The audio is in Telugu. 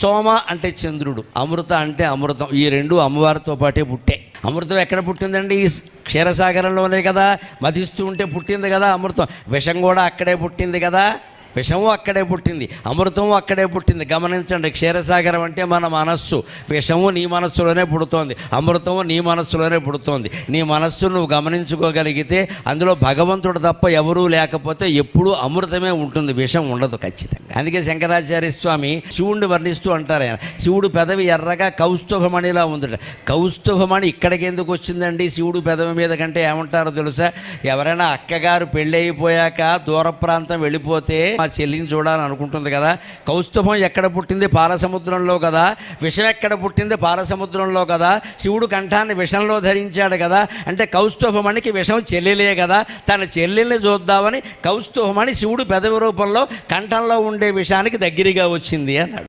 సోమ అంటే చంద్రుడు, అమృత అంటే అమృతం. ఈ రెండు అమ్మవారితో పాటే పుట్టే. అమృతం ఎక్కడ పుట్టిందండి? ఈ క్షీరసాగరంలోనే కదా, మధిస్తూ ఉంటే పుట్టింది కదా అమృతం. విషం కూడా అక్కడే పుట్టింది కదా, విషము అక్కడే పుట్టింది, అమృతము అక్కడే పుట్టింది. గమనించండి, క్షీరసాగరం అంటే మన మనస్సు. విషము నీ మనస్సులోనే పుడుతోంది, అమృతము నీ మనస్సులోనే పుడుతోంది. నీ మనస్సును నువ్వు గమనించుకోగలిగితే అందులో భగవంతుడు తప్ప ఎవరూ లేకపోతే ఎప్పుడూ అమృతమే ఉంటుంది, విషం ఉండదు ఖచ్చితంగా. అందుకే శంకరాచార్య స్వామి శివుడిని వర్ణిస్తూ అంటారు ఆయన, శివుడు పెదవి ఎర్రగా కౌస్తుభమణిలా ఉందట. కౌస్తుభమణి ఇక్కడికి ఎందుకు వచ్చిందండి శివుడు పెదవి మీద కంటే? ఏమంటారో తెలుసా? ఎవరైనా అక్కగారు పెళ్ళి అయిపోయాక దూర ప్రాంతం వెళ్ళిపోతే మా చెల్లిని చూడాలని అనుకుంటుంది కదా. కౌస్తుభం ఎక్కడ పుట్టింది? పాలసముద్రంలో కదా. విషం ఎక్కడ పుట్టింది? పాలసముద్రంలో కదా. శివుడు కంఠాన్ని విషంలో ధరించాడు కదా. అంటే కౌస్తుభమణికి విషం చెల్లెలే కదా. తన చెల్లెల్ని చూద్దామని కౌస్తుభమణి శివుడు పెదవి రూపంలో కంఠంలో ఉండే విషానికి దగ్గరగా వచ్చింది అన్నాడు.